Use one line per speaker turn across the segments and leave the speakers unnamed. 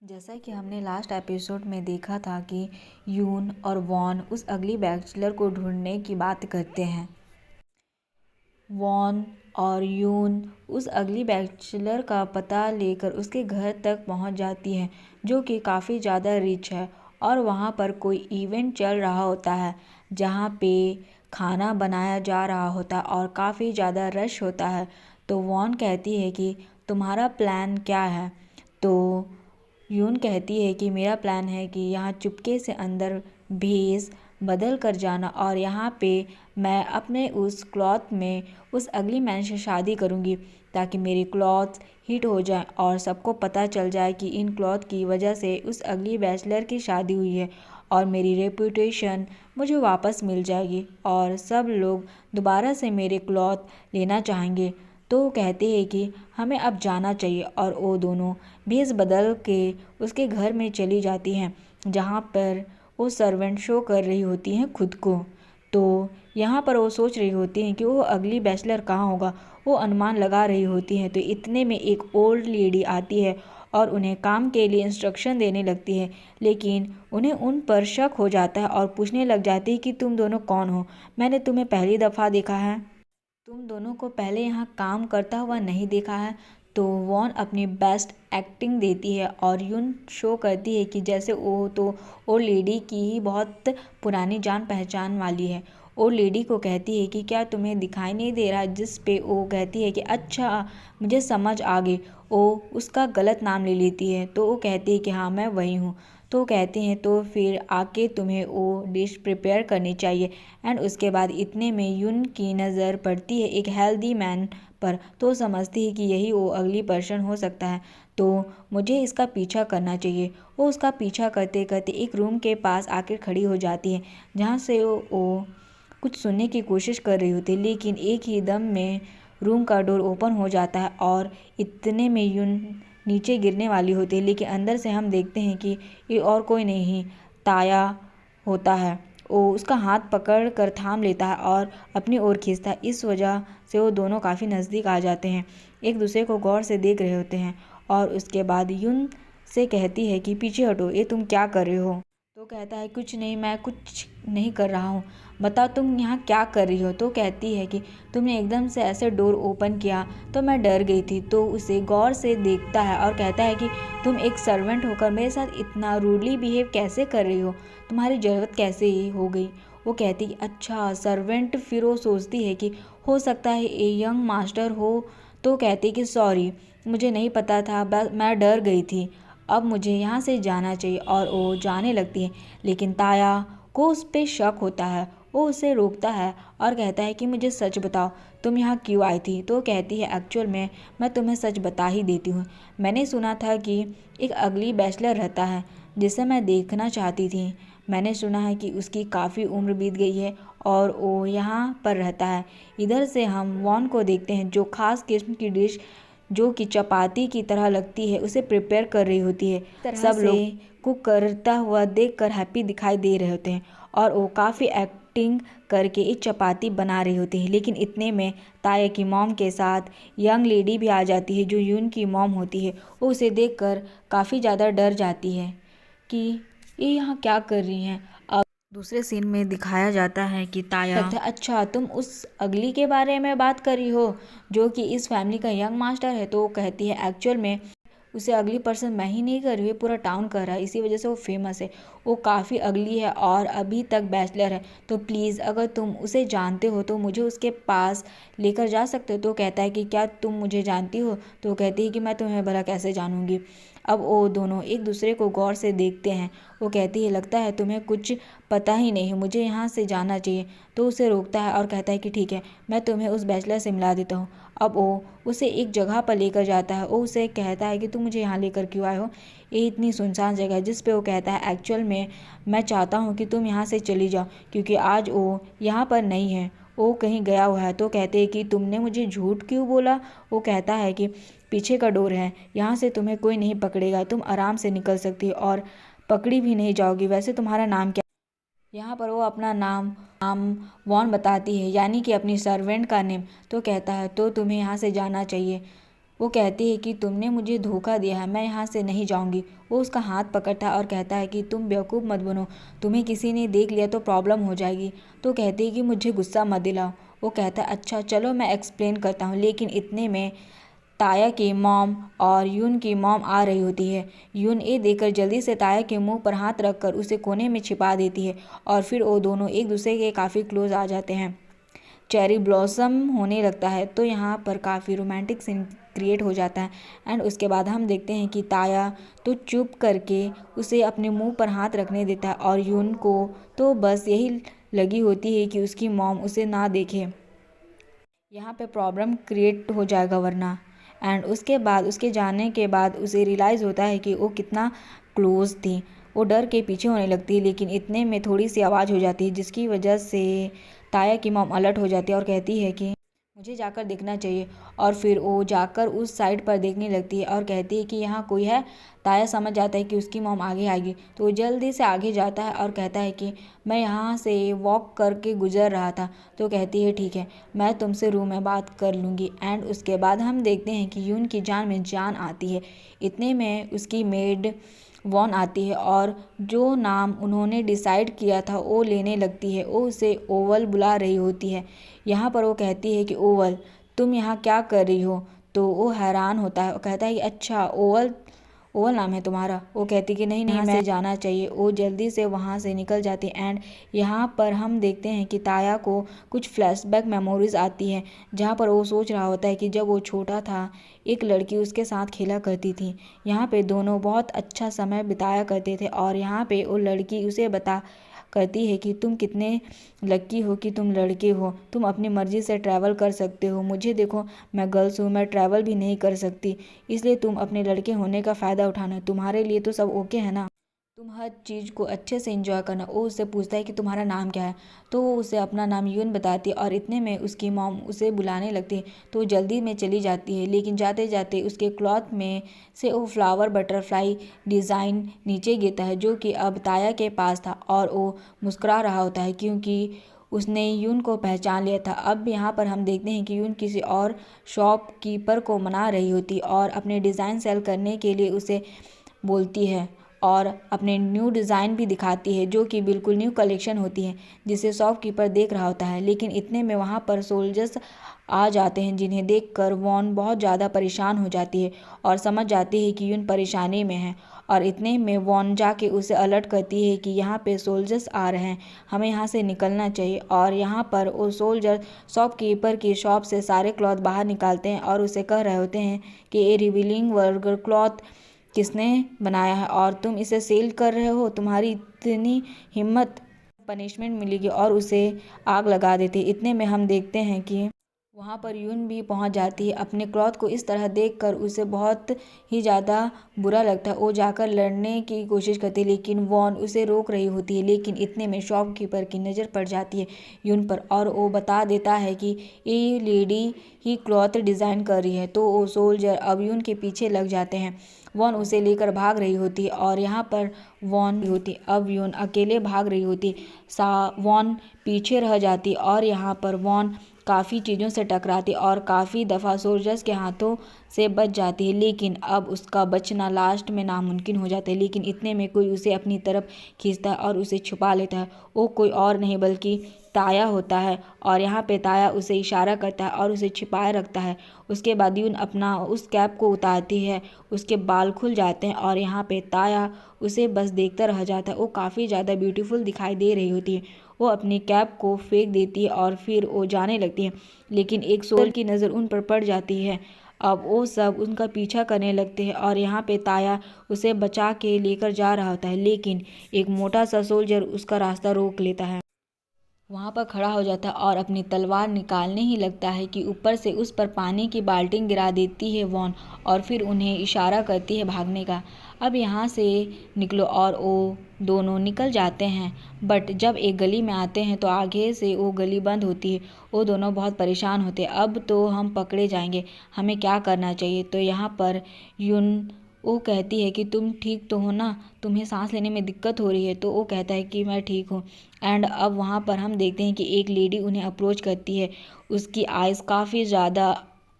जैसा कि हमने लास्ट एपिसोड में देखा था कि यून और वॉन उस अगली बैचलर को ढूंढने की बात करते हैं। वॉन और यून उस अगली बैचलर का पता लेकर उसके घर तक पहुंच जाती हैं, जो कि काफ़ी ज़्यादा रिच है। और वहां पर कोई इवेंट चल रहा होता है जहां पे खाना बनाया जा रहा होता है और काफ़ी ज़्यादा रश होता है। तो वॉन कहती है कि तुम्हारा प्लान क्या है। तो यून कहती है कि मेरा प्लान है कि यहाँ चुपके से अंदर भेस बदल कर जाना और यहाँ पे मैं अपने उस क्लॉथ में उस अगली मैन से शादी करूँगी, ताकि मेरी क्लॉथ्स हिट हो जाए और सबको पता चल जाए कि इन क्लॉथ की वजह से उस अगली बैचलर की शादी हुई है और मेरी रेपुटेशन मुझे वापस मिल जाएगी और सब लोग दोबारा से मेरे क्लॉथ लेना चाहेंगे। तो वो कहते हैं कि हमें अब जाना चाहिए और वो दोनों भेस बदल के उसके घर में चली जाती हैं, जहाँ पर वो सर्वेंट शो कर रही होती हैं खुद को। तो यहाँ पर वो सोच रही होती हैं कि वो अगली बैचलर कहाँ होगा। वो अनुमान लगा रही होती हैं, तो इतने में एक ओल्ड लेडी आती है और उन्हें काम के लिए इंस्ट्रक्शन देने लगती है। लेकिन उन्हें उन पर शक हो जाता है और पूछने लग जाती है कि तुम दोनों कौन हो, मैंने तुम्हें पहली दफ़ा देखा है, तुम दोनों को पहले यहाँ काम करता हुआ नहीं देखा है। तो वॉन अपनी बेस्ट एक्टिंग देती है और यून शो करती है कि जैसे वो लेडी की ही बहुत पुरानी जान पहचान वाली है। वो लेडी को कहती है कि क्या तुम्हें दिखाई नहीं दे रहा, जिस पे वो कहती है कि अच्छा मुझे समझ आ गई। वो उसका गलत नाम ले लेती है, तो वो कहती है कि हाँ मैं वही हूँ। तो कहते हैं तो फिर आके तुम्हें वो डिश प्रिपेयर करनी चाहिए। एंड उसके बाद इतने में यून की नज़र पड़ती है एक हेल्दी मैन पर, तो समझती है कि यही वो अगली पर्सन हो सकता है, तो मुझे इसका पीछा करना चाहिए। वो उसका पीछा करते करते एक रूम के पास आकर खड़ी हो जाती है, जहाँ से वो कुछ सुनने की कोशिश कर रही होती है। लेकिन एक ही दम में रूम का डोर ओपन हो जाता है और इतने में यून नीचे गिरने वाली होती है। लेकिन अंदर से हम देखते हैं कि ये और कोई नहीं ताया होता है। वो उसका हाथ पकड़ कर थाम लेता है और अपनी ओर खींचता है। इस वजह से वो दोनों काफ़ी नज़दीक आ जाते हैं, एक दूसरे को गौर से देख रहे होते हैं। और उसके बाद यून से कहती है कि पीछे हटो, ये तुम क्या कर रहे हो। तो कहता है कुछ नहीं, मैं कुछ नहीं कर रहा हूँ, बताओ तुम यहाँ क्या कर रही हो। तो कहती है कि तुमने एकदम से ऐसे डोर ओपन किया तो मैं डर गई थी। तो उसे गौर से देखता है और कहता है कि तुम एक सर्वेंट होकर मेरे साथ इतना रूडली बिहेव कैसे कर रही हो, तुम्हारी ज़रूरत कैसे ही हो गई। वो कहती कि अच्छा सर्वेंट। फिर वो सोचती है कि हो सकता है ये यंग मास्टर हो। तो कहती कि सॉरी मुझे नहीं पता था, बस मैं डर गई थी, अब मुझे यहाँ से जाना चाहिए। और वो जाने लगती है, लेकिन ताया को उस पर शक होता है। वो उसे रोकता है और कहता है कि मुझे सच बताओ, तुम यहाँ क्यों आई थी। तो कहती है एक्चुअल में मैं तुम्हें सच बता ही देती हूँ, मैंने सुना था कि एक अगली बैचलर रहता है जिसे मैं देखना चाहती थी। मैंने सुना है कि उसकी काफ़ी उम्र बीत गई है और वो यहाँ पर रहता है। इधर से हम वॉन को देखते हैं, जो ख़ास किस्म की डिश जो कि चपाती की तरह लगती है उसे प्रिपेयर कर रही होती है। सब लोग कुक करता हुआ देखकर हैप्पी दिखाई दे रहे होते हैं और वो काफ़ी एक्टिंग करके एक चपाती बना रही होती है। लेकिन इतने में ताया की मॉम के साथ यंग लेडी भी आ जाती है, जो यून की मॉम होती है। वो उसे देखकर काफ़ी ज़्यादा डर जाती है कि ये यहाँ क्या कर रही हैं। अब दूसरे सीन में दिखाया जाता है कि ताया कहता है अच्छा तुम उस अगली के बारे में बात कर रही हो जो कि इस फैमिली का यंग मास्टर है। तो वो कहती है एक्चुअल में उसे अगली पर्सन मैं ही नहीं कर रही हूँ, पूरा टाउन कर रहा है, इसी वजह से वो फेमस है। वो काफ़ी अगली है और अभी तक बैचलर है, तो प्लीज़ अगर तुम उसे जानते हो तो मुझे उसके पास लेकर जा सकते हो। तो कहता है कि क्या तुम मुझे जानती हो। तो कहती है कि मैं तुम्हें भला कैसे जानूंगी। अब वो दोनों एक दूसरे को गौर से देखते हैं। वो कहती है लगता है तुम्हें कुछ पता ही नहीं है, मुझे यहाँ से जाना चाहिए। तो उसे रोकता है और कहता है कि ठीक है, मैं तुम्हें उस बैचलर से मिला देता हूँ। अब वो उसे एक जगह पर लेकर जाता है। वो उसे कहता है कि तुम मुझे यहाँ लेकर क्यों आए हो, ये इतनी सुनसान जगह है। जिस पे वो कहता है एक्चुअल में मैं चाहता हूँ कि तुम यहाँ से चली जाओ, क्योंकि आज वो यहाँ पर नहीं है, वो कहीं गया हुआ है। तो कहते हैं कि तुमने मुझे झूठ क्यों बोला। वो कहता है कि पीछे का डोर है, यहाँ से तुम्हें कोई नहीं पकड़ेगा, तुम आराम से निकल सकती हो और पकड़ी भी नहीं जाओगी। वैसे तुम्हारा नाम क्या। यहाँ पर वो अपना नाम वॉन बताती है, यानी कि अपनी सर्वेंट का नेम। तो कहता है तो तुम्हें यहाँ से जाना चाहिए। वो कहती है कि तुमने मुझे धोखा दिया है, मैं यहाँ से नहीं जाऊँगी। वो उसका हाथ पकड़ता है और कहता है कि तुम बेवकूफ़ मत बनो, तुम्हें किसी ने देख लिया तो प्रॉब्लम हो जाएगी। तो कहती है कि मुझे गुस्सा मत दिलाओ। वो कहता है अच्छा चलो मैं एक्सप्लेन करता हूँ। लेकिन इतने में ताया की मॉम और यून की मॉम आ रही होती है। यून ये देखकर जल्दी से ताया के मुंह पर हाथ रखकर उसे कोने में छिपा देती है और फिर वो दोनों एक दूसरे के काफ़ी क्लोज आ जाते हैं। चेरी ब्लॉसम होने लगता है तो यहाँ पर काफ़ी रोमांटिक सीन क्रिएट हो जाता है। एंड उसके बाद हम देखते हैं कि ताया तो चुप करके उसे अपने मुंह पर हाथ रखने देता है और यून को तो बस यही लगी होती है कि उसकी मॉम उसे ना देखे, यहाँ पे प्रॉब्लम क्रिएट हो जाएगा वरना। एंड उसके बाद उसके जाने के बाद उसे रियलाइज़ होता है कि वो कितना क्लोज थी। वो डर के पीछे होने लगती है, लेकिन इतने में थोड़ी सी आवाज़ हो जाती है जिसकी वजह से ताया की मॉम अलर्ट हो जाती है और कहती है कि मुझे जाकर देखना चाहिए। और फिर वो जाकर उस साइड पर देखने लगती है और कहती है कि यहाँ कोई है। ताया समझ जाता है कि उसकी मॉम आगे आएगी तो वो जल्दी से आगे जाता है और कहता है कि मैं यहाँ से वॉक करके गुजर रहा था। तो कहती है ठीक है, मैं तुमसे रूम में बात कर लूँगी। एंड उसके बाद हम देखते हैं कि यून की जान में जान आती है। इतने में उसकी मेड वॉन आती है और जो नाम उन्होंने डिसाइड किया था वो लेने लगती है। वो उसे ओवल बुला रही होती है। यहाँ पर वो कहती है कि ओवल तुम यहाँ क्या कर रही हो। तो वो हैरान होता है और कहता है कि अच्छा ओवल ओवल नाम है तुम्हारा। वो कहती कि नहीं नहीं मैं जाना चाहिए। वो जल्दी से वहाँ से निकल जाती है। एंड यहाँ पर हम देखते हैं कि ताया को कुछ फ्लैशबैक मेमोरीज आती है जहाँ पर वो सोच रहा होता है कि जब वो छोटा था एक लड़की उसके साथ खेला करती थी। यहाँ पे दोनों बहुत अच्छा समय बिताया करते थे और यहाँ पे वो लड़की उसे बता करती है कि तुम कितने लकी हो कि तुम लड़के हो, तुम अपनी मर्ज़ी से ट्रैवल कर सकते हो। मुझे देखो मैं गर्ल्स हूँ, मैं ट्रैवल भी नहीं कर सकती, इसलिए तुम अपने लड़के होने का फ़ायदा उठाना। तुम्हारे लिए तो सब ओके है ना, तुम हर चीज़ को अच्छे से एंजॉय करना। वो उससे पूछता है कि तुम्हारा नाम क्या है। तो वो उसे अपना नाम यून बताती है और इतने में उसकी मॉम उसे बुलाने लगती है तो वो जल्दी में चली जाती है। लेकिन जाते जाते उसके क्लॉथ में से वो फ्लावर बटरफ्लाई डिज़ाइन नीचे गिरता है जो कि अब ताया के पास था और वो मुस्कुरा रहा होता है क्योंकि उसने यून को पहचान लिया था। अब यहाँ पर हम देखते हैं कि यून किसी और शॉपकीपर को मना रही होती और अपने डिज़ाइन सेल करने के लिए उसे बोलती है और अपने न्यू डिज़ाइन भी दिखाती है जो कि बिल्कुल न्यू कलेक्शन होती है जिसे शॉपकीपर देख रहा होता है। लेकिन इतने में वहाँ पर सोल्जर्स आ जाते हैं जिन्हें देखकर वॉन बहुत ज़्यादा परेशान हो जाती है और समझ जाती है कि यून परेशानी में है। और इतने में वॉन जाके उसे अलर्ट करती है कि यहाँ पे सोल्जर्स आ रहे हैं, हमें यहाँ से निकलना चाहिए। और यहाँ पर वो सोल्जर शॉपकीपर की शॉप से सारे क्लॉथ बाहर निकालते हैं और उसे कह रहे होते हैं कि ये रिवीलिंग वर्गर क्लॉथ किसने बनाया है और तुम इसे सेल कर रहे हो, तुम्हारी इतनी हिम्मत, पनिशमेंट मिलेगी। और उसे आग लगा देते। इतने में हम देखते हैं कि वहाँ पर यून भी पहुँच जाती है। अपने क्लॉथ को इस तरह देखकर उसे बहुत ही ज़्यादा बुरा लगता है। वो जाकर लड़ने की कोशिश करती है लेकिन वॉन उसे रोक रही होती है। लेकिन इतने में शॉपकीपर की नज़र पड़ जाती है यून पर और वो बता देता है कि ये लेडी ही क्लॉथ डिज़ाइन कर रही है। तो वो सोल्जर अब यून के पीछे लग जाते हैं। वॉन उसे लेकर भाग रही होती है और यहाँ पर वॉन होती अब यून अकेले भाग रही होती वॉन पीछे रह जाती और यहाँ पर वॉन काफ़ी चीज़ों से टकराती और काफ़ी दफ़ा सोल्जर्स के हाथों से बच जाती है। लेकिन अब उसका बचना लास्ट में नामुमकिन हो जाता है। लेकिन इतने में कोई उसे अपनी तरफ खींचता है और उसे छुपा लेता है। वो कोई और नहीं बल्कि ताया होता है और यहाँ पे ताया उसे इशारा करता है और उसे छिपाए रखता है। उसके बाद यून अपना उस कैप को उतारती है, उसके बाल खुल जाते हैं और यहाँ पे ताया उसे बस देखता रह जाता है। वो काफ़ी ज़्यादा ब्यूटीफुल दिखाई दे रही होती है। वो अपनी कैप को फेंक देती है और फिर वो जाने लगती है। लेकिन एक सोल्जर की नज़र उन पर पड़ जाती है। अब वो सब उनका पीछा करने लगते हैं और यहाँ पे ताया उसे बचा के लेकर जा रहा होता है। लेकिन एक मोटा सा सोल्जर उसका रास्ता रोक लेता है, वहाँ पर खड़ा हो जाता है और अपनी तलवार निकालने ही लगता है कि ऊपर से उस पर पानी की बाल्टी गिरा देती है वॉन और फिर उन्हें इशारा करती है भागने का, अब यहाँ से निकलो। और वो दोनों निकल जाते हैं। बट जब एक गली में आते हैं तो आगे से वो गली बंद होती है। वो दोनों बहुत परेशान होते हैं। अब तो हम पकड़े जाएंगे, हमें क्या करना चाहिए। तो यहाँ पर यून वो कहती है कि तुम ठीक तो हो ना, तुम्हें सांस लेने में दिक्कत हो रही है। तो वो कहता है कि मैं ठीक हूँ। एंड अब वहाँ पर हम देखते हैं कि एक लेडी उन्हें अप्रोच करती है। उसकी आइज़ काफ़ी ज़्यादा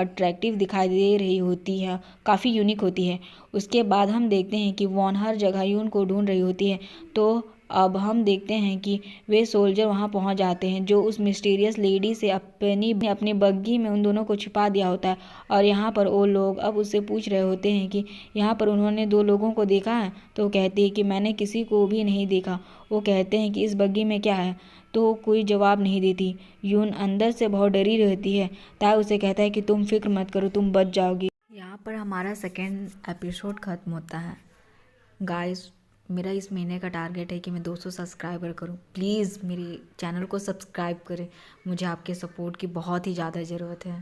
अट्रैक्टिव दिखाई दे रही होती है, काफ़ी यूनिक होती है। उसके बाद हम देखते हैं कि वॉन हर जगह यून को ढूंढ रही होती है। तो अब हम देखते हैं कि वे सोल्जर वहां पहुंच जाते हैं जो उस मिस्टीरियस लेडी से अपनी बग्गी में उन दोनों को छिपा दिया होता है। और यहाँ पर वो लोग अब उससे पूछ रहे होते हैं कि यहाँ पर उन्होंने 2 लोगों को देखा है। तो वो कहती है कि मैंने किसी को भी नहीं देखा। वो कहते हैं कि इस बग्गी में क्या है, तो कोई जवाब नहीं देती। यून अंदर से बहुत डरी रहती है। ताय उसे कहता है कि तुम फिक्र मत करो, तुम बच जाओगी। यहाँ पर हमारा सेकेंड एपिसोड खत्म होता है। गाइस, मेरा इस महीने का टारगेट है कि मैं 200 सब्सक्राइबर करूं। प्लीज़ मेरे चैनल को सब्सक्राइब करें, मुझे आपके सपोर्ट की बहुत ही ज़्यादा ज़रूरत है।